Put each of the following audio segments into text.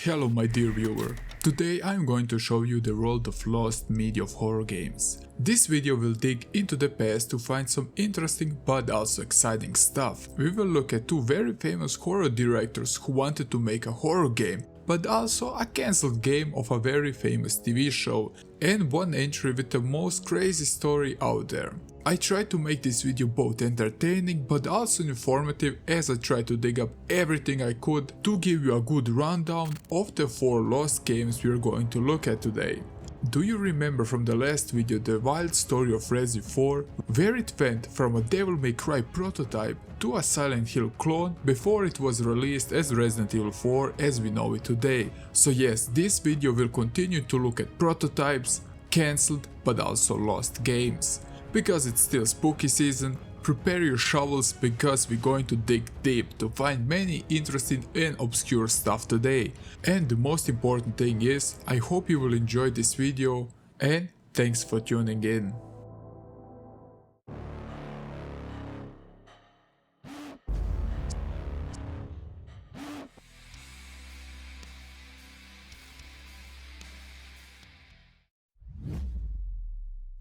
Hello my dear viewer, today I'm going to show you the world of lost media of horror games. This video will dig into the past to find some interesting but also exciting stuff. We will look at two very famous horror directors who wanted to make a horror game, but also a cancelled game of a very famous TV show, and one entry with the most crazy story out there. I tried to make this video both entertaining but also informative, as I tried to dig up everything I could to give you a good rundown of the 4 lost games we are going to look at today. Do you remember from the last video the wild story of Resi 4, where it went from a Devil May Cry prototype to a Silent Hill clone before it was released as Resident Evil 4 as we know it today? So yes, this video will continue to look at prototypes, cancelled but also lost games. Because it's still spooky season, prepare your shovels because we're going to dig deep to find many interesting and obscure stuff today. And the most important thing is, I hope you will enjoy this video, and thanks for tuning in.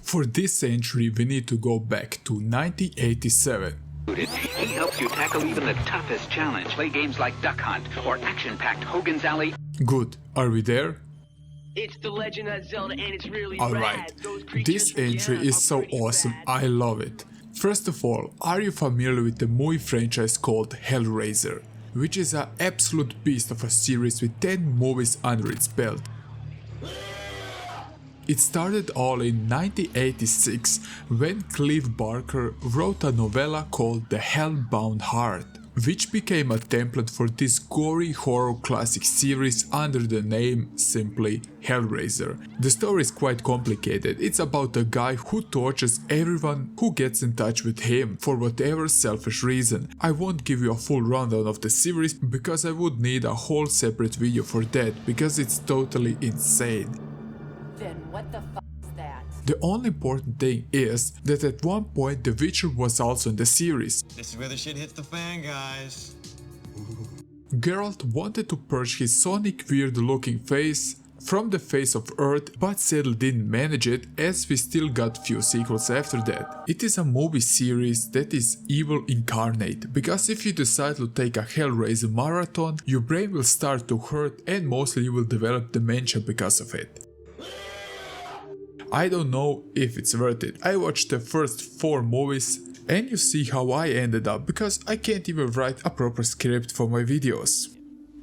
For this entry we need to go back to 1987. He helps you tackle even the toughest challenge. Play games like Duck Hunt or action-packed Hogan's Alley. Good, are we there? It's the Legend of Zelda and it's really Alright, rad. this entry is so awesome, I love it. First of all, are you familiar with the movie franchise called Hellraiser, which is an absolute beast of a series with 10 movies under its belt. It started all in 1986 when Clive Barker wrote a novella called The Hellbound Heart, which became a template for this gory horror classic series under the name simply Hellraiser. The story is quite complicated. It's about a guy who tortures everyone who gets in touch with him for whatever selfish reason. I won't give you a full rundown of the series because I would need a whole separate video for that, because it's totally insane. Then what the f is that? The only important thing is that at one point The Witcher was also in the series. This is where the shit hits the fan, guys. Geralt wanted to purge his Sonic weird looking face from the face of Earth, but sadly didn't manage it, as we still got few sequels after that. It is a movie series that is evil incarnate, because if you decide to take a Hellraiser marathon, your brain will start to hurt and mostly you will develop dementia because of it. I don't know if it's worth it. I watched the first 4 movies and you see how I ended up, because I can't even write a proper script for my videos.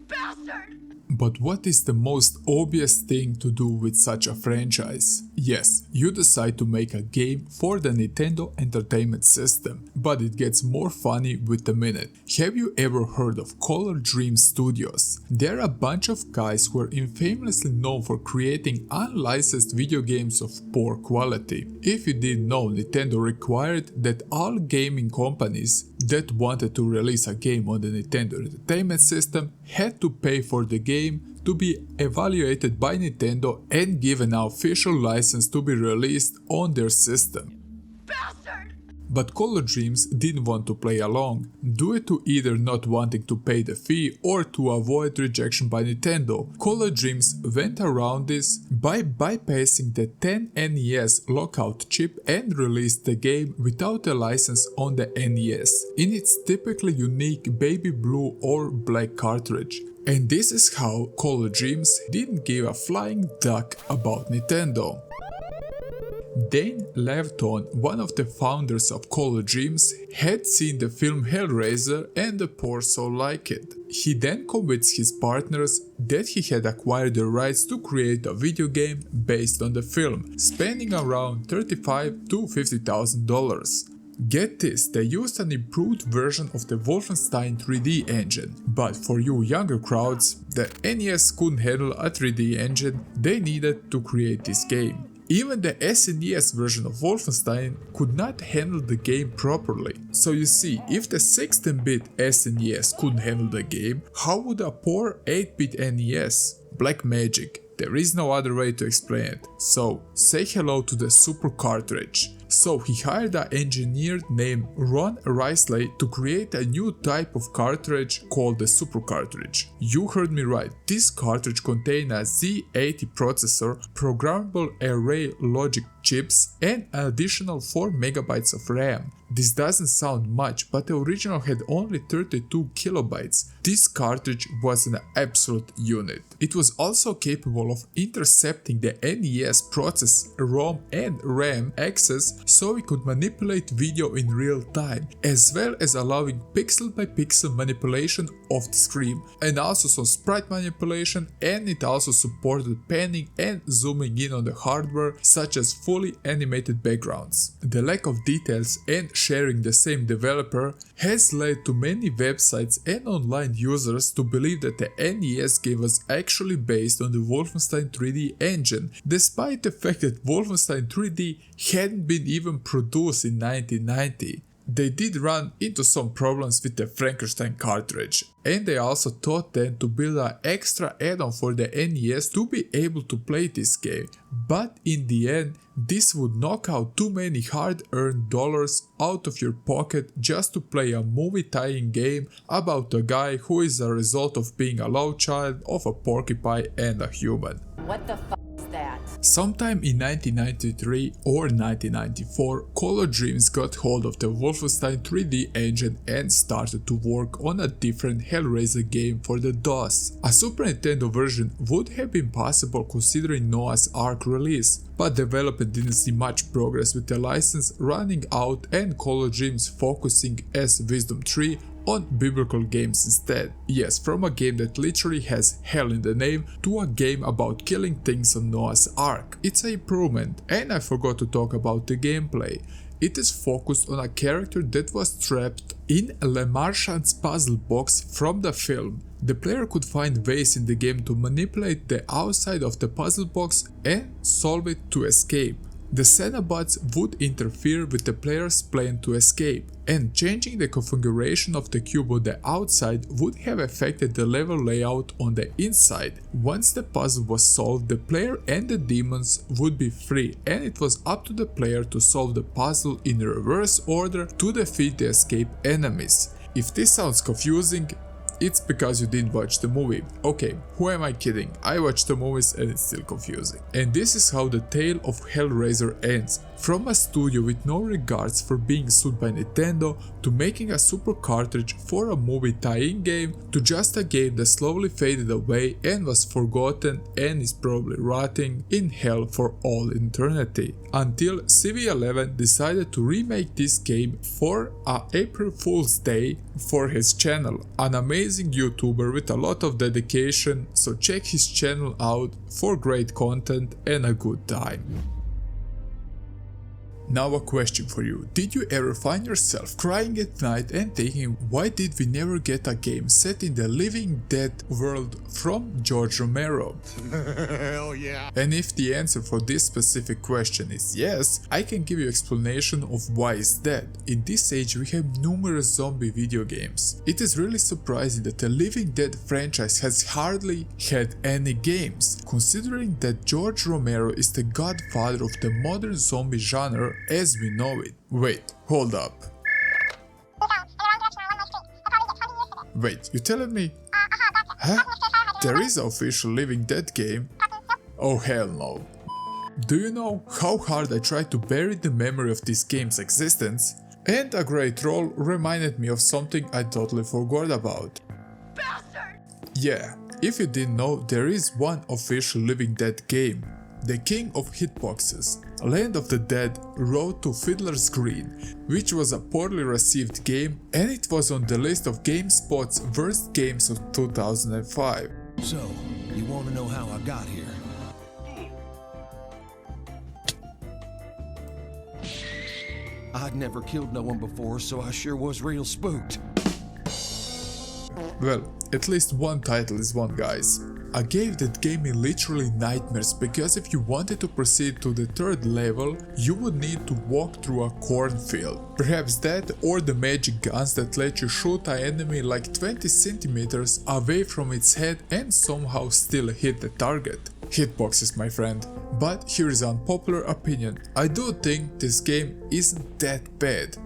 Bastard! But what is the most obvious thing to do with such a franchise? Yes, you decide to make a game for the Nintendo Entertainment System, but it gets more funny with the minute. Have you ever heard of Color Dream Studios? They're a bunch of guys who are infamously known for creating unlicensed video games of poor quality. If you didn't know, Nintendo required that all gaming companies that wanted to release a game on the Nintendo Entertainment System had to pay for the game to be evaluated by Nintendo and given an official license to be released on their system. Bastard! But Color Dreams didn't want to play along, due to either not wanting to pay the fee or to avoid rejection by Nintendo. Color Dreams went around this by bypassing the 10NES lockout chip and released the game without a license on the NES, in its typically unique baby blue or black cartridge. And this is how Color Dreams didn't give a flying duck about Nintendo. Dane Leviton, one of the founders of Color Dreams, had seen the film Hellraiser and the poor soul liked it. He then convinced his partners that he had acquired the rights to create a video game based on the film, spending around $35,000 to $50,000. Get this, they used an improved version of the Wolfenstein 3D engine, but for you younger crowds, the NES couldn't handle a 3D engine they needed to create this game. Even the SNES version of Wolfenstein could not handle the game properly. So you see, if the 16-bit SNES couldn't handle the game, how would a poor 8-bit NES, black magic, There is no other way to explain it. So, say hello to the Super Cartridge. So he hired an engineer named Ron Risley to create a new type of cartridge called the Super Cartridge. You heard me right, this cartridge contained a Z80 processor, programmable array logic chips, and an additional 4 MB of RAM. This doesn't sound much, but the original had only 32 kilobytes. This cartridge was an absolute unit. It was also capable of intercepting the NES process, ROM and RAM access, so we could manipulate video in real time, as well as allowing pixel by pixel manipulation of the screen, and also some sprite manipulation, and it also supported panning and zooming in on the hardware, such as fully animated backgrounds. The lack of details and sharing the same developer has led to many websites and online users to believe that the NES game was actually based on the Wolfenstein 3D engine, despite the fact that Wolfenstein 3D hadn't been even produced in 1990. They did run into some problems with the Frankenstein cartridge, and they also thought then to build an extra add-on for the NES to be able to play this game, but in the end this would knock out too many hard-earned dollars out of your pocket just to play a movie-tying game about a guy who is a result of being a love child of a porcupine and a human. What the fuck is that? Sometime in 1993 or 1994, Color Dreams got hold of the Wolfenstein 3D engine and started to work on a different Hellraiser game for the DOS. A Super Nintendo version would have been possible considering Noah's Ark release, but development didn't see much progress with the license running out and Color Dreams focusing as Wisdom 3 on biblical games instead. Yes, from a game that literally has hell in the name to a game about killing things on Noah's Ark. It's an improvement, and I forgot to talk about the gameplay. It is focused on a character that was trapped in Le Marchand's puzzle box from the film. The player could find ways in the game to manipulate the outside of the puzzle box and solve it to escape. The Xenobots would interfere with the player's plan to escape, and changing the configuration of the cube on the outside would have affected the level layout on the inside. Once the puzzle was solved, the player and the demons would be free, and it was up to the player to solve the puzzle in reverse order to defeat the escaped enemies. If this sounds confusing, it's because you didn't watch the movie. Okay, who am I kidding? I watched the movies and it's still confusing. And this is how the tale of Hellraiser ends. From a studio with no regards for being sued by Nintendo, to making a super cartridge for a movie tie-in game, to just a game that slowly faded away and was forgotten and is probably rotting in hell for all eternity. Until CV11 decided to remake this game for a April Fool's Day for his channel. An amazing YouTuber with a lot of dedication, so check his channel out for great content and a good time. Now a question for you. Did you ever find yourself crying at night and thinking, why did we never get a game set in the Living Dead world from George Romero? Hell yeah. And if the answer for this specific question is yes, I can give you explanation of why is that. In this age we have numerous zombie video games. It is really surprising that the Living Dead franchise has hardly had any games, considering that George Romero is the godfather of the modern zombie genre as we know it. Wait, hold up. Wait, you telling me? Huh? There is an official Living Dead game? Oh hell no. Do you know how hard I tried to bury the memory of this game's existence? And a great roll reminded me of something I totally forgot about. Bastard! Yeah, if you didn't know, there is one official Living Dead game. The King of Hitboxes, Land of the Dead Road to Fiddler's Green, which was a poorly received game and it was on the list of GameSpot's worst games of 2005. So, you want to know how I got here? I'd never killed no one before, so I sure was real spooked. Well, at least one title is one, guys. A game that gave me literally nightmares, because if you wanted to proceed to the third level, you would need to walk through a cornfield. Perhaps that, or the magic guns that let you shoot an enemy like 20 centimeters away from its head and somehow still hit the target. Hitboxes, my friend. But here is an unpopular opinion. I do think this game isn't that bad.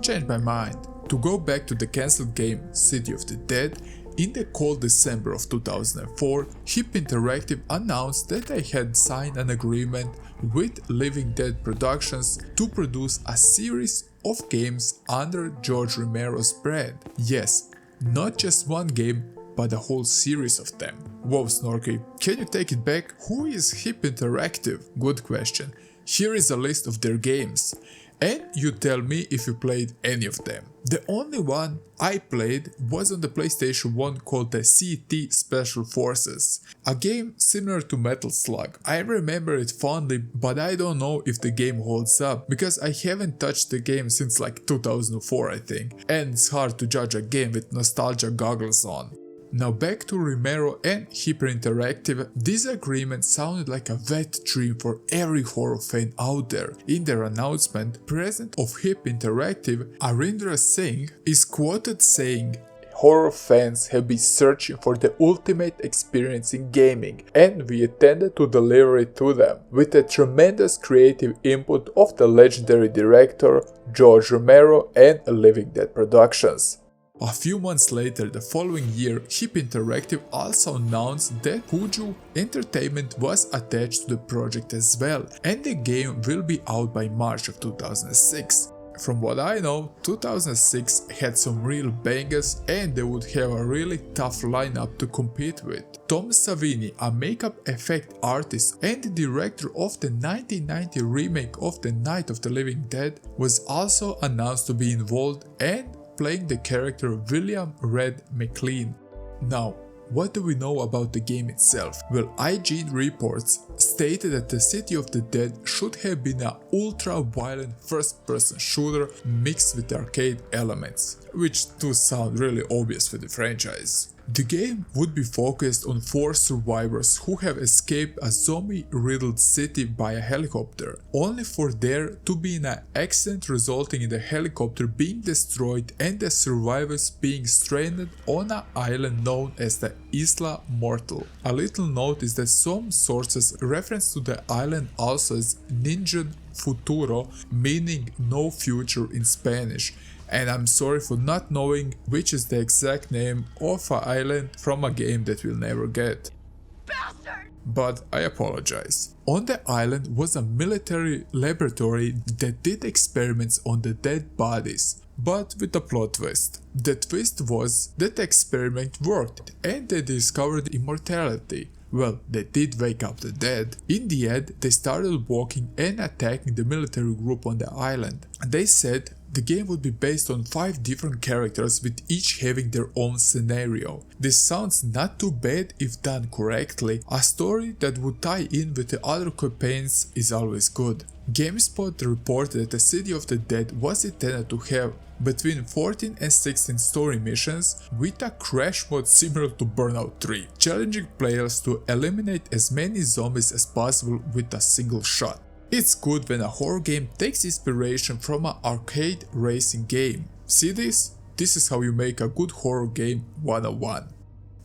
Changed my mind. To go back to the cancelled game City of the Dead, in the cold December of 2004, Hip Interactive announced that they had signed an agreement with Living Dead Productions to produce a series of games under George Romero's brand. Yes, not just one game, but a whole series of them. Whoa, Snorky, can you take it back? Who is Hip Interactive? Good question. Here is a list of their games. And you tell me if you played any of them. The only one I played was on the PlayStation 1 called the CT Special Forces, a game similar to Metal Slug. I remember it fondly, but I don't know if the game holds up, because I haven't touched the game since like 2004 I think, and it's hard to judge a game with nostalgia goggles on. Now back to Romero and Hyper Interactive. This agreement sounded like a wet dream for every horror fan out there. In their announcement, president of Hip Interactive, Arindra Singh, is quoted saying, "Horror fans have been searching for the ultimate experience in gaming, and we intended to deliver it to them, with the tremendous creative input of the legendary director George Romero and Living Dead Productions." A few months later, the following year, Hip Interactive also announced that Puju Entertainment was attached to the project as well, and the game will be out by March of 2006. From what I know, 2006 had some real bangers and they would have a really tough lineup to compete with. Tom Savini, a makeup effect artist and the director of the 1990 remake of The Night of the Living Dead, was also announced to be involved and playing the character William Red McLean. Now, what do we know about the game itself? Well, IGN reports stated that the City of the Dead should have been an ultra-violent first-person shooter mixed with arcade elements, which do sound really obvious for the franchise. The game would be focused on 4 survivors who have escaped a zombie-riddled city by a helicopter, only for there to be in an accident resulting in the helicopter being destroyed and the survivors being stranded on an island known as the Isla Mortal. A little note is that some sources reference to the island also as Ninja Futuro, meaning no future in Spanish. And I'm sorry for not knowing which is the exact name of an island from a game that we'll never get. Bastard! But I apologize. On the island was a military laboratory that did experiments on the dead bodies, but with a plot twist. The twist was that the experiment worked and they discovered immortality. Well, they did wake up the dead. In the end, they started walking and attacking the military group on the island. They said the game would be based on 5 different characters with each having their own scenario. This sounds not too bad if done correctly. A story that would tie in with the other campaigns is always good. GameSpot reported that the City of the Dead was intended to have between 14 and 16 story missions with a crash mode similar to Burnout 3, challenging players to eliminate as many zombies as possible with a single shot. It's good when a horror game takes inspiration from an arcade racing game. See this? This is how you make a good horror game 101.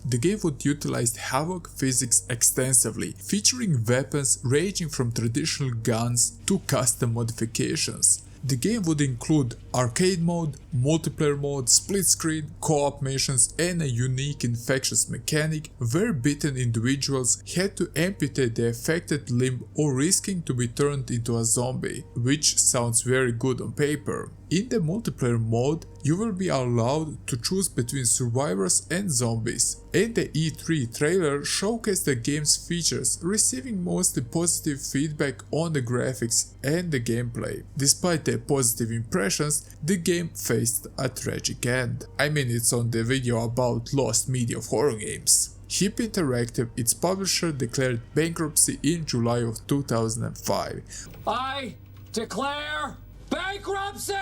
The game would utilize Havoc physics extensively, featuring weapons ranging from traditional guns to custom modifications. The game would include arcade mode, multiplayer mode, split screen, co-op missions and a unique infectious mechanic where bitten individuals had to amputate the affected limb or risking to be turned into a zombie, which sounds very good on paper. In the multiplayer mode, you will be allowed to choose between survivors and zombies, and the E3 trailer showcased the game's features, receiving mostly positive feedback on the graphics and the gameplay. Despite the positive impressions, the game faced a tragic end. I mean, it's on the video about lost media of horror games. Hip Interactive, its publisher, declared bankruptcy in July of 2005. I declare bankruptcy!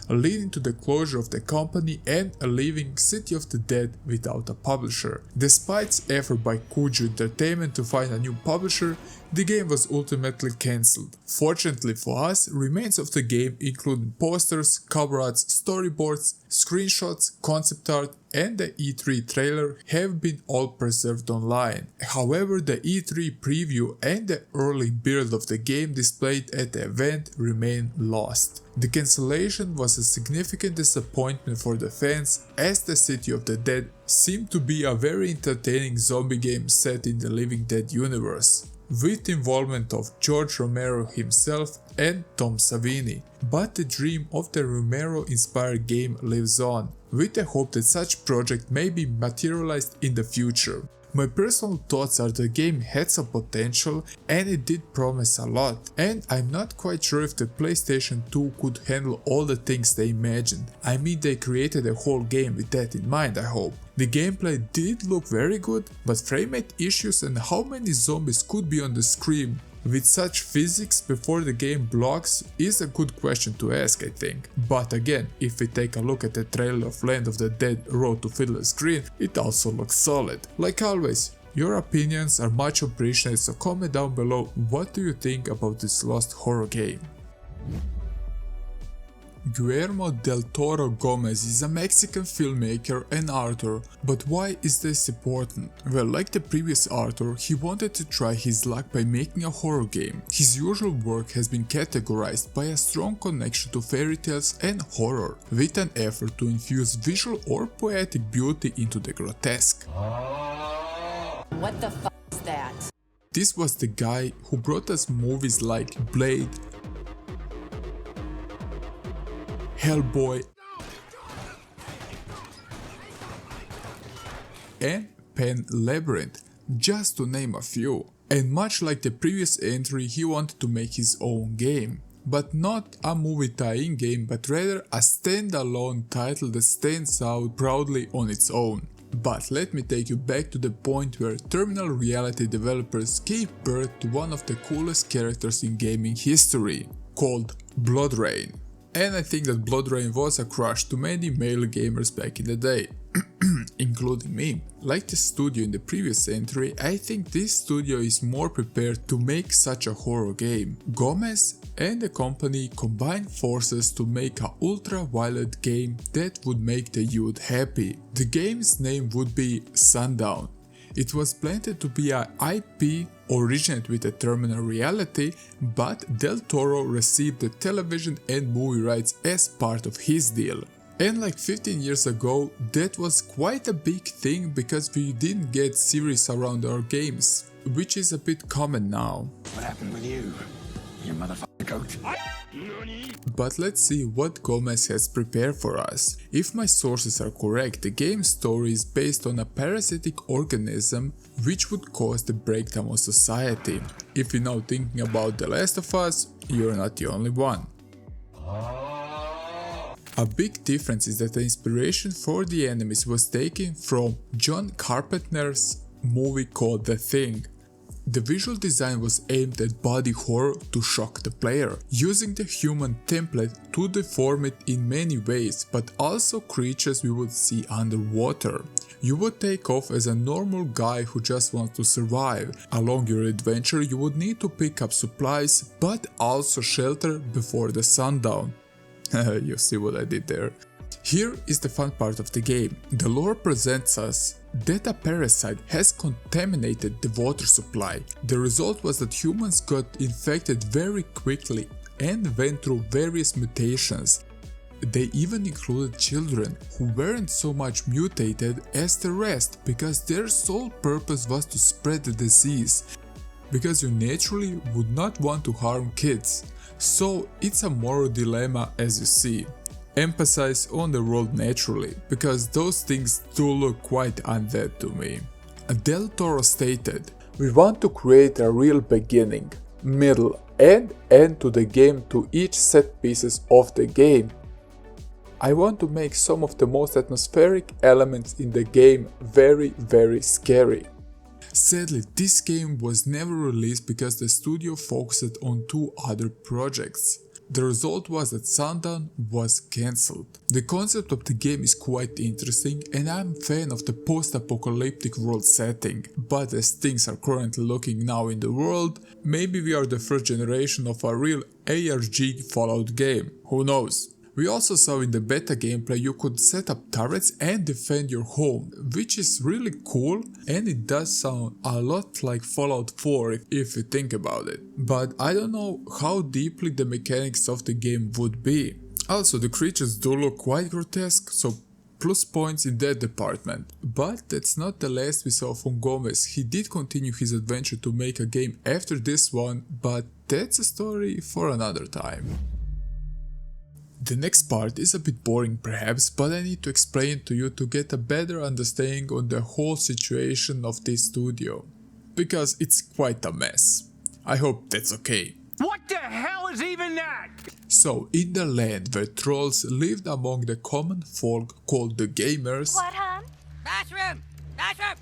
Leading to the closure of the company and leaving City of the Dead without a publisher. Despite its effort by Kuju Entertainment to find a new publisher, the game was ultimately cancelled. Fortunately for us, remains of the game including posters, cover arts, storyboards, screenshots, concept art and the E3 trailer have been all preserved online. However, the E3 preview and the early build of the game displayed at the event remain lost. The cancellation was a significant disappointment for the fans, as the City of the Dead seemed to be a very entertaining zombie game set in the Living Dead universe, with involvement of George Romero himself and Tom Savini. But the dream of the Romero-inspired game lives on, with the hope that such project may be materialized in the future. My personal thoughts are the game had some potential and it did promise a lot, and I'm not quite sure if the PlayStation 2 could handle all the things they imagined. I mean, they created a whole game with that in mind, I hope. The gameplay did look very good, but framerate issues and how many zombies could be on the screen with such physics before the game blocks is a good question to ask, I think. But again, if we take a look at the trailer of Land of the Dead Road to Fiddler's Green, it also looks solid. Like always, your opinions are much appreciated, so comment down below what do you think about this lost horror game. Guillermo del Toro Gomez is a Mexican filmmaker and author, but why is this important? Well, like the previous author, he wanted to try his luck by making a horror game. His usual work has been categorized by a strong connection to fairy tales and horror, with an effort to infuse visual or poetic beauty into the grotesque. What the f is that? This was the guy who brought us movies like Blade, Hellboy, and Pan Labyrinth, just to name a few. And much like the previous entry, he wanted to make his own game. But not a movie tie-in game, but rather a standalone title that stands out proudly on its own. But let me take you back to the point where Terminal Reality developers gave birth to one of the coolest characters in gaming history, called Blood Rain. And I think that Blood Rain was a crush to many male gamers back in the day, including me. Like the studio in the previous entry, I think this studio is more prepared to make such a horror game. Gomez and the company combined forces to make a ultra-violent game that would make the youth happy. The game's name would be Sundown. It was planned to be an IP originated with a Terminal Reality, but Del Toro received the television and movie rights as part of his deal. And like 15 years ago, that was quite a big thing because we didn't get series around our games, which is a bit common now. What happened with you motherfucking coach? But let's see what Gomez has prepared for us. If my sources are correct, the game's story is based on a parasitic organism which would cause the breakdown of society. If you're now thinking about The Last of Us, you're not the only one. A big difference is that the inspiration for the enemies was taken from John Carpenter's movie called The Thing. The visual design was aimed at body horror to shock the player, using the human template to deform it in many ways, but also creatures we would see underwater. You would take off as a normal guy who just wants to survive. Along your adventure you would need to pick up supplies, but also shelter before the sundown. You see what I did there. Here is the fun part of the game. The lore presents us that a parasite has contaminated the water supply. The result was that humans got infected very quickly and went through various mutations. They even included children who weren't so much mutated as the rest because their sole purpose was to spread the disease. Because you naturally would not want to harm kids. So it's a moral dilemma, as you see. Emphasize on the world naturally, because those things do look quite undead to me. Del Toro stated, "We want to create a real beginning, middle and end to the game to each set pieces of the game. I want to make some of the most atmospheric elements in the game very scary." Sadly, this game was never released because the studio focused on two other projects. The result was that Sundown was cancelled. The concept of the game is quite interesting and I'm a fan of the post-apocalyptic world setting, but as things are currently looking now in the world, maybe we are the first generation of a real ARG Fallout game, who knows. We also saw in the beta gameplay you could set up turrets and defend your home, which is really cool, and it does sound a lot like Fallout 4 if you think about it. But I don't know how deeply the mechanics of the game would be. Also, the creatures do look quite grotesque, so plus points in that department. But that's not the last we saw from Gomez. He did continue his adventure to make a game after this one, but that's a story for another time. The next part is a bit boring perhaps, but I need to explain it to you to get a better understanding on the whole situation of this studio. Because it's quite a mess. I hope that's okay. What the hell is even that? So, in the land where trolls lived among the common folk called the gamers, What, hon? Bathroom! Bathroom!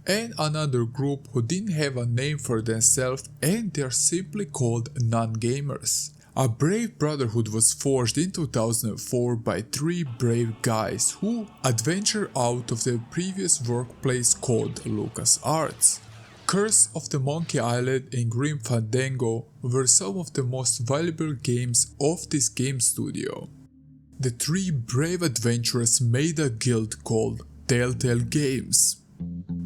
and another group who didn't have a name for themselves and they're simply called non-gamers. A brave brotherhood was forged in 2004 by 3 brave guys who adventured out of their previous workplace called LucasArts. Curse of the Monkey Island and Grim Fandango were some of the most valuable games of this game studio. The 3 brave adventurers made a guild called Telltale Games,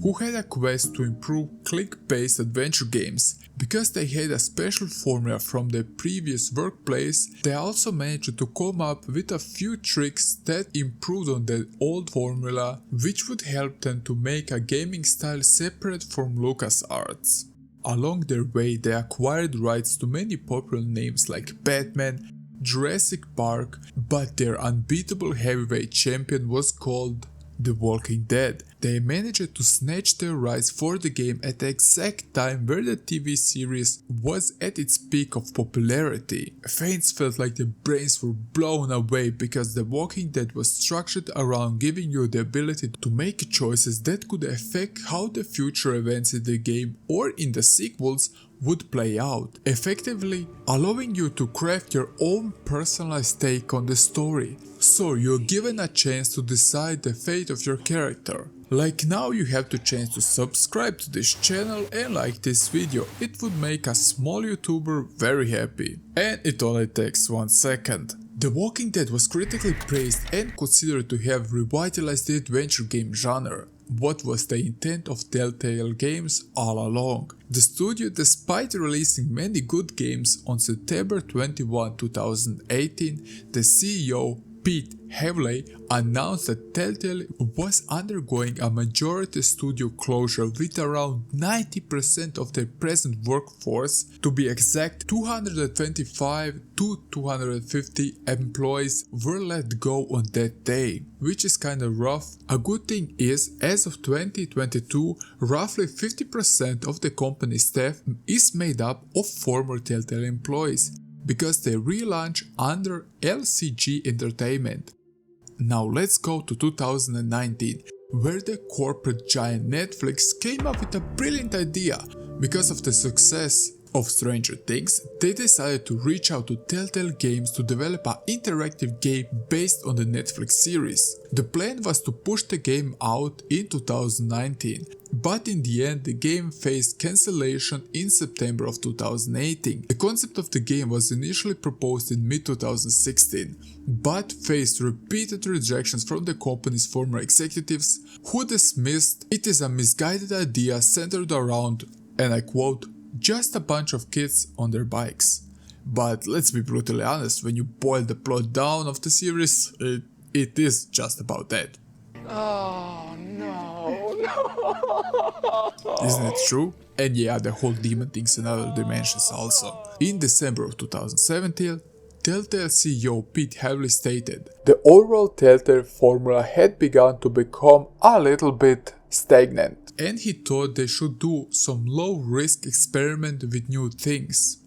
who had a quest to improve click-based adventure games. Because they had a special formula from their previous workplace, they also managed to come up with a few tricks that improved on the old formula, which would help them to make a gaming style separate from LucasArts. Along their way, they acquired rights to many popular names like Batman, Jurassic Park, but their unbeatable heavyweight champion was called The Walking Dead. They managed to snatch their rights for the game at the exact time where the TV series was at its peak of popularity. Fans felt like their brains were blown away because The Walking Dead was structured around giving you the ability to make choices that could affect how the future events in the game or in the sequels would play out, effectively allowing you to craft your own personalized take on the story. So you're given a chance to decide the fate of your character. Like now you have the chance to subscribe to this channel and like this video. It would make a small YouTuber very happy. And it only takes 1 second. The Walking Dead was critically praised and considered to have revitalized the adventure game genre. What was the intent of Telltale Games all along? The studio, despite releasing many good games, on September 21, 2018, the CEO Pete Hellraiser announced that Telltale was undergoing a majority studio closure with around 90% of their present workforce, to be exact 225 to 250 employees were let go on that day, which is kinda rough. A good thing is, as of 2022, roughly 50% of the company's staff is made up of former Telltale employees, because they relaunch under LCG Entertainment. Now let's go to 2019, where the corporate giant Netflix came up with a brilliant idea. Because of the success of Stranger Things, they decided to reach out to Telltale Games to develop an interactive game based on the Netflix series. The plan was to push the game out in 2019, but in the end the game faced cancellation in September of 2018. The concept of the game was initially proposed in mid-2016, but faced repeated rejections from the company's former executives, who dismissed it as a misguided idea centered around, and I quote, just a bunch of kids on their bikes. But let's be brutally honest, when you boil the plot down of the series, it is just about that. Oh, no. Isn't it true? And yeah, the whole demon things and other dimensions also. In December of 2017, Telltale CEO Pete Hellraiser stated, the overall Telltale formula had begun to become a little bit stagnant, and he thought they should do some low-risk experiment with new things.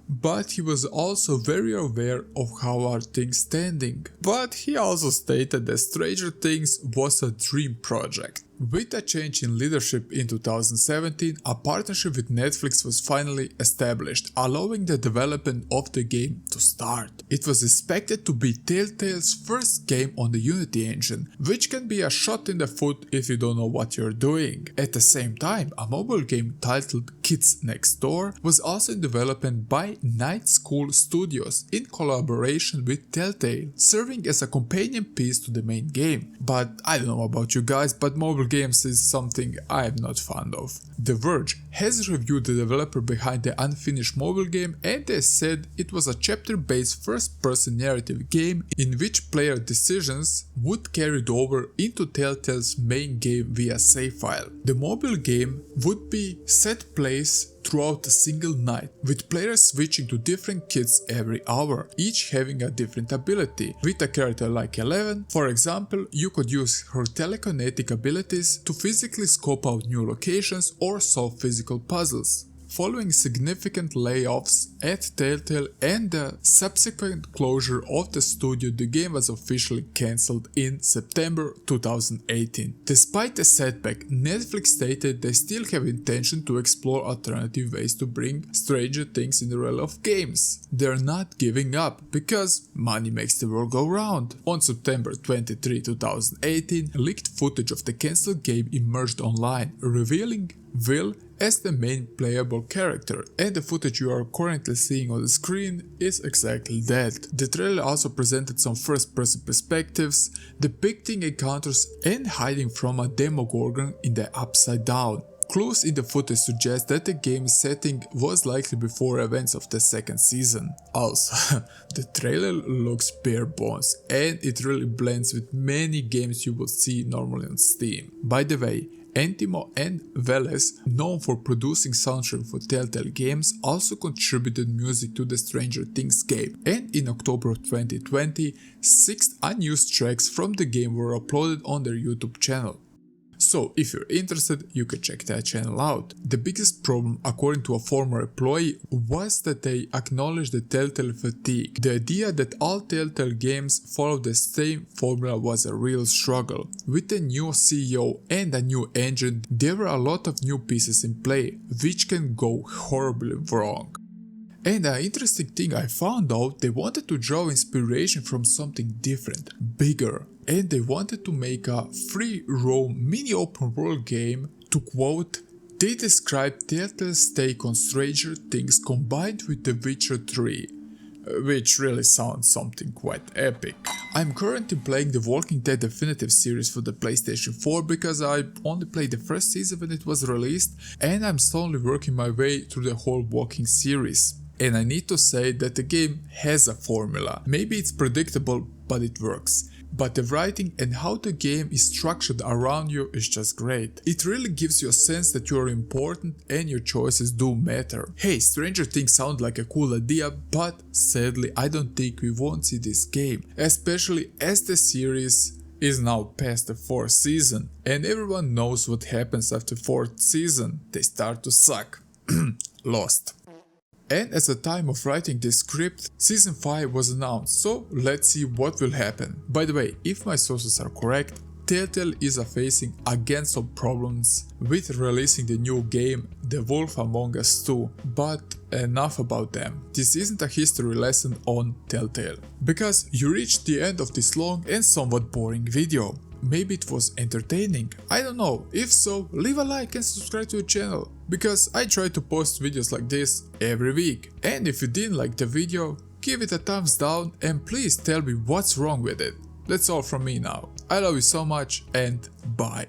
But he was also very aware of how are things standing. But he also stated that Stranger Things was a dream project. With a change in leadership in 2017, a partnership with Netflix was finally established, allowing the development of the game to start. It was expected to be Telltale's first game on the Unity engine, which can be a shot in the foot if you don't know what you're doing. At the same time, a mobile game titled Kids Next Door was also in development by Night School Studios in collaboration with Telltale, serving as a companion piece to the main game. But I don't know about you guys, but mobile games is something I am not fond of. The Verge has reviewed the developer behind the unfinished mobile game, and they said it was a chapter-based first-person narrative game in which player decisions would carry over into Telltale's main game via save file. The mobile game would be set place throughout a single night, with players switching to different kids every hour, each having a different ability. With a character like Eleven, for example, you could use her telekinetic abilities to physically scope out new locations or solve physical puzzles. Following significant layoffs at Telltale and the subsequent closure of the studio, the game was officially cancelled in September 2018. Despite the setback, Netflix stated they still have intention to explore alternative ways to bring Stranger Things in the realm of games. They're not giving up, because money makes the world go round. On September 23, 2018, leaked footage of the cancelled game emerged online, revealing Will as the main playable character, and the footage you are currently seeing on the screen is exactly that. The trailer also presented some first-person perspectives, depicting encounters and hiding from a Demogorgon in the Upside Down. Clues in the footage suggest that the game's setting was likely before events of the second season. Also, the trailer looks bare bones, and it really blends with many games you would see normally on Steam. By the way, Antimo and Veles, known for producing soundtrack for Telltale games, also contributed music to the Stranger Things game, and in October of 2020, 6 unused tracks from the game were uploaded on their YouTube channel. So if you're interested, you can check that channel out. The biggest problem, according to a former employee, was that they acknowledged the Telltale fatigue. The idea that all Telltale games follow the same formula was a real struggle. With a new CEO and a new engine, there were a lot of new pieces in play, which can go horribly wrong. And an interesting thing I found out, they wanted to draw inspiration from something different, bigger, and they wanted to make a free roam mini open world game. To quote, they described Telltale's take on Stranger Things combined with The Witcher 3, which really sounds something quite epic. I'm currently playing the Walking Dead Definitive series for the PlayStation 4 because I only played the first season when it was released, and I'm slowly working my way through the whole Walking series. And I need to say that the game has a formula. Maybe it's predictable, but it works. But the writing and how the game is structured around you is just great. It really gives you a sense that you are important and your choices do matter. Hey, Stranger Things sound like a cool idea, but sadly I don't think we won't see this game, especially as the series is now past the 4th season, and everyone knows what happens after 4th season. They start to suck. Lost. And at the time of writing this script, Season 5 was announced, so let's see what will happen. By the way, if my sources are correct, Telltale is facing again some problems with releasing the new game The Wolf Among Us 2, but enough about them. This isn't a history lesson on Telltale, because you reached the end of this long and somewhat boring video. Maybe it was entertaining, I don't know. If so, leave a like and subscribe to the channel, because I try to post videos like this every week. And if you didn't like the video, give it a thumbs down and please tell me what's wrong with it. That's all from me now. I love you so much and bye.